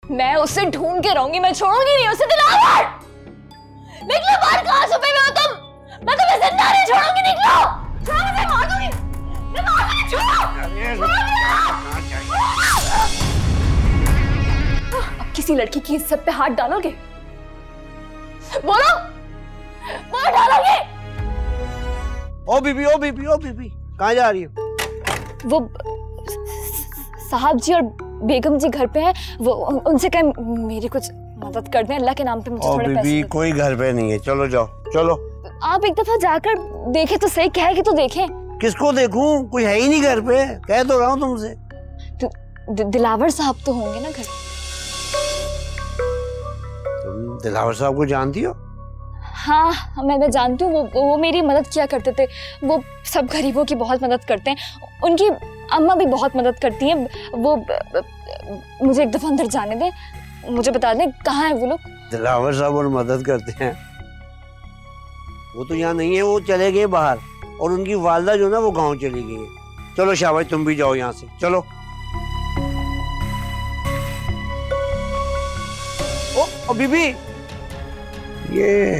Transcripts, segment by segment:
मैं उसे ढूंढ के रहूंगी, मैं छोड़ूंगी नहीं उसे। दिलावर निकलो बाहर, कहां छुपे हुए हो तुम? मैं तुम्हें जिंदा नहीं छोड़ूंगी, निकलो। छोड़ो मुझे, मार दूंगी। छोड़ो। अब किसी लड़की की इज्जत पे हाथ डालोगे? बोलो, बोलो डालोगे? ओ बीबी कहाँ जा रही हो? वो साहब जी और बेगम जी घर पे हैं, वो उनसे कहें मेरी कुछ मदद कर दें, अल्लाह के नाम पे मुझे थोड़े पैसे। बीबी कोई घर पे नहीं है, चलो जाओ चलो। आप एक दफा जाकर देखें तो सही, कहे कि तो देखें। किसको देखूं, कोई है ही नहीं घर पे, कह तो रहा हूँ तुमसे। दिलावर साहब तो होंगे ना घर। तुम दिलावर साहब को जानती हो? हाँ मैं जानती हूँ, वो मेरी मदद किया करते थे। वो सब गरीबों की बहुत मदद करते हैं, उनकी अम्मा भी बहुत मदद करती हैं। वो मुझे एक दफा अंदर जाने दें, मुझे बता दें कहाँ है वो लोग। दिलावर साहब और मदद करते हैं? वो तो यहाँ नहीं है, वो चले गए बाहर, और उनकी वालदा जो ना वो गांव चली गई है। चलो शाबाश, तुम भी जाओ यहाँ से, चलो। ओ बीबी, ये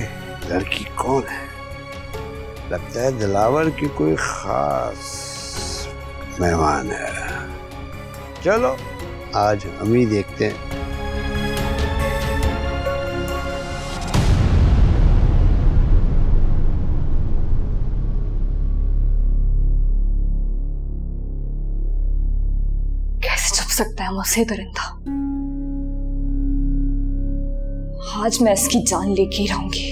लड़की कौन है? लगता है दिलावर की कोई खास मेहमान है। चलो आज हम ही देखते हैं। कैसे छुप सकता है मुझसे दरिंदा? आज मैं इसकी जान लेके ही रहूंगी,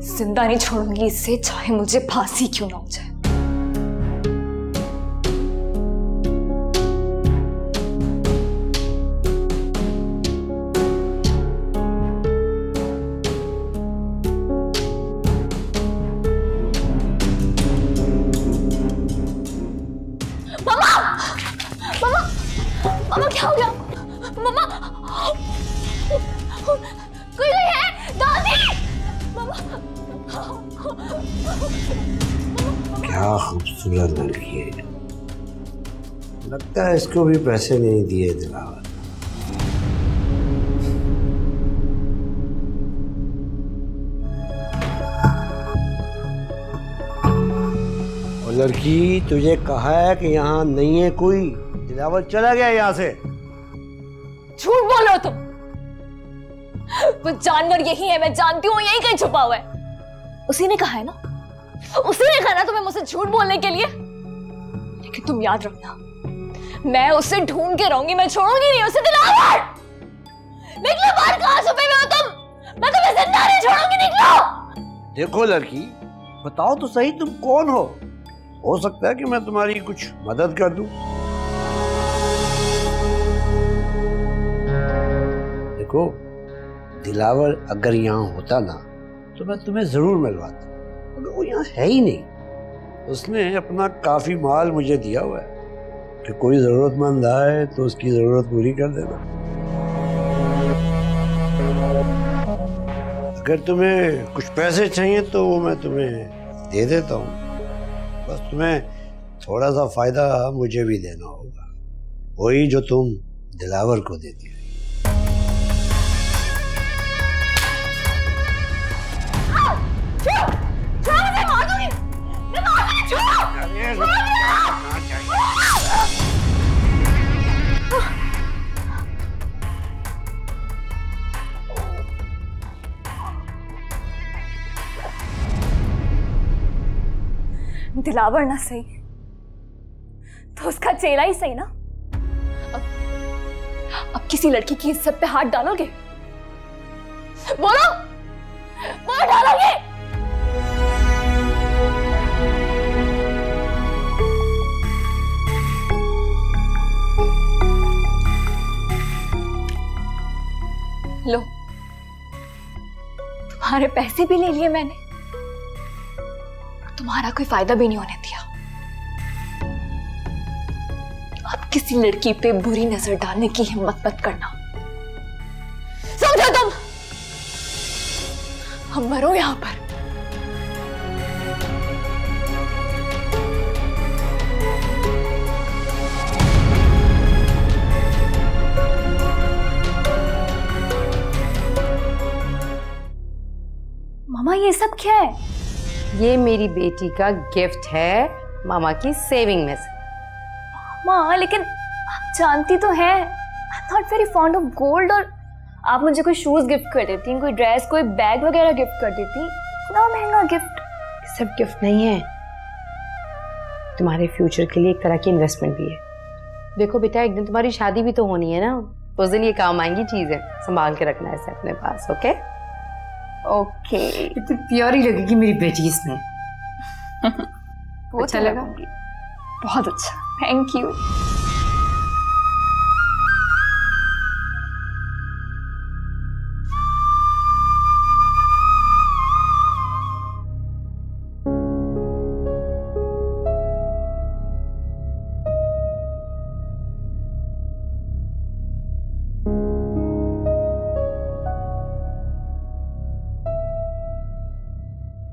जिंदा नहीं छोड़ूंगी इसे, चाहे मुझे फांसी क्यों ना हो जाए। मामा, मामा, मामा क्या हो गया? मामा, कोई नहीं है? दादी, क्या खूबसूरत लड़की है, लगता है इसको भी पैसे नहीं दिए दिलावर। और लड़की, तुझे कहा है कि यहाँ नहीं है कोई, दिलावर चला गया यहाँ से। झूठ बोल रहे हो तुम। वो जानवर यही है, मैं जानती हूँ, यही कहीं छुपा हुआ है। उसी ने कहा है ना, उसी ने कहा ना तुम्हें मुझसे झूठ बोलने के लिए। लेकिन तुम याद रखना, मैं उसे ढूंढ के रहूंगी, मैं छोड़ूंगी नहीं उसे। दिलावर निकलो बाहर, कहां छुपे हुए हो तुम? मैं तुम्हें जिंदा नहीं छोड़ूंगी, निकलो। देखो लड़की, बताओ तो सही तुम कौन हो सकता है कि मैं तुम्हारी कुछ मदद कर दूं। देखो दिलावर अगर यहाँ होता ना तो मैं तुम्हें जरूर मिलवाता, मगर वो यहाँ है ही नहीं। उसने अपना काफी माल मुझे दिया हुआ है कि कोई जरूरतमंद आए तो उसकी जरूरत पूरी कर देना। अगर तुम्हें कुछ पैसे चाहिए तो वो मैं तुम्हें दे देता हूँ, बस तुम्हें थोड़ा सा फायदा मुझे भी देना होगा, वही जो तुम दिलावर को देती हो। दिलावर ना सही तो उसका चेला ही सही ना। अब किसी लड़की की इज्जत पे हाथ डालोगे? बोलो, बोलो डालोगे? लो, तुम्हारे पैसे भी ले लिए मैंने, तुम्हारा कोई फायदा भी नहीं होने दिया। अब किसी लड़की पे बुरी नजर डालने की हिम्मत मत करना, समझो तुम? हम मरो यहां पर। ये सब क्या है? ये मेरी बेटी का गिफ्ट है मामा की सेविंग में से। माँ लेकिन आप जानती तो हैं, I am not very fond of gold. और आप मुझे कोई शूज गिफ्ट कर देती, कोई ड्रेस, कोई बैग वगैरह गिफ्ट कर देती। इतना महंगा गिफ्ट। सब गिफ्ट नहीं है, तुम्हारे फ्यूचर के लिए एक तरह की इन्वेस्टमेंट भी है। देखो बेटा, एक दिन तुम्हारी शादी भी तो होनी है ना, उस दिन ये काम आएंगी चीजें, संभाल के रखना है इसे अपने पास। Okay okay. कितनी प्यारी लगेगी मेरी बेटी इसमें। अच्छा लगा? बहुत अच्छा, थैंक यू।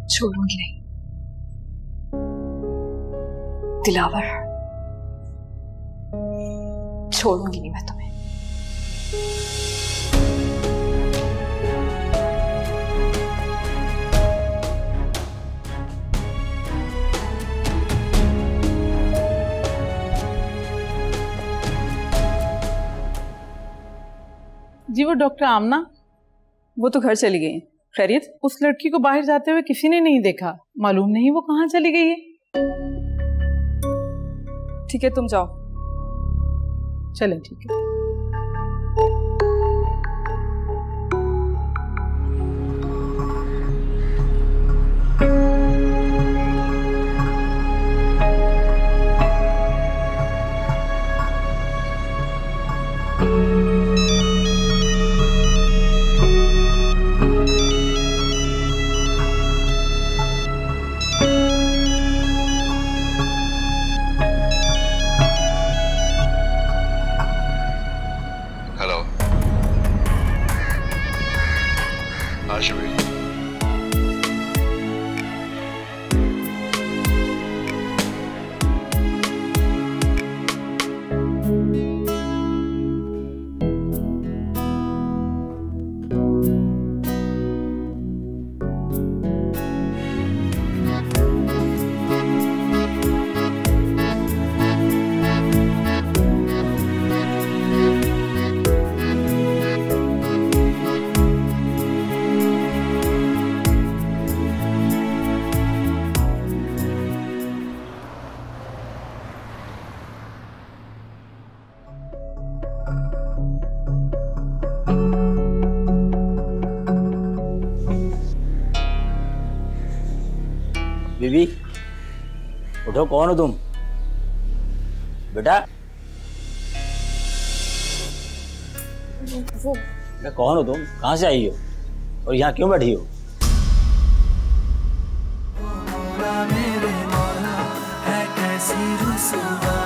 छोड़ूंगी नहीं दिलावर, छोड़ूंगी नहीं मैं तुम्हें। जी वो डॉक्टर आमना, वो तो घर चली गई। खैरियत? उस लड़की को बाहर जाते हुए किसी ने नहीं देखा, मालूम नहीं वो कहाँ चली गई है। ठीक है तुम जाओ। चलें ठीक है। बीबी उठो, कौन हो तुम? बेटा कौन हो तुम? कहाँ से आई हो और यहाँ क्यों बैठी हो? मेरे मौला है कैसी रुसवा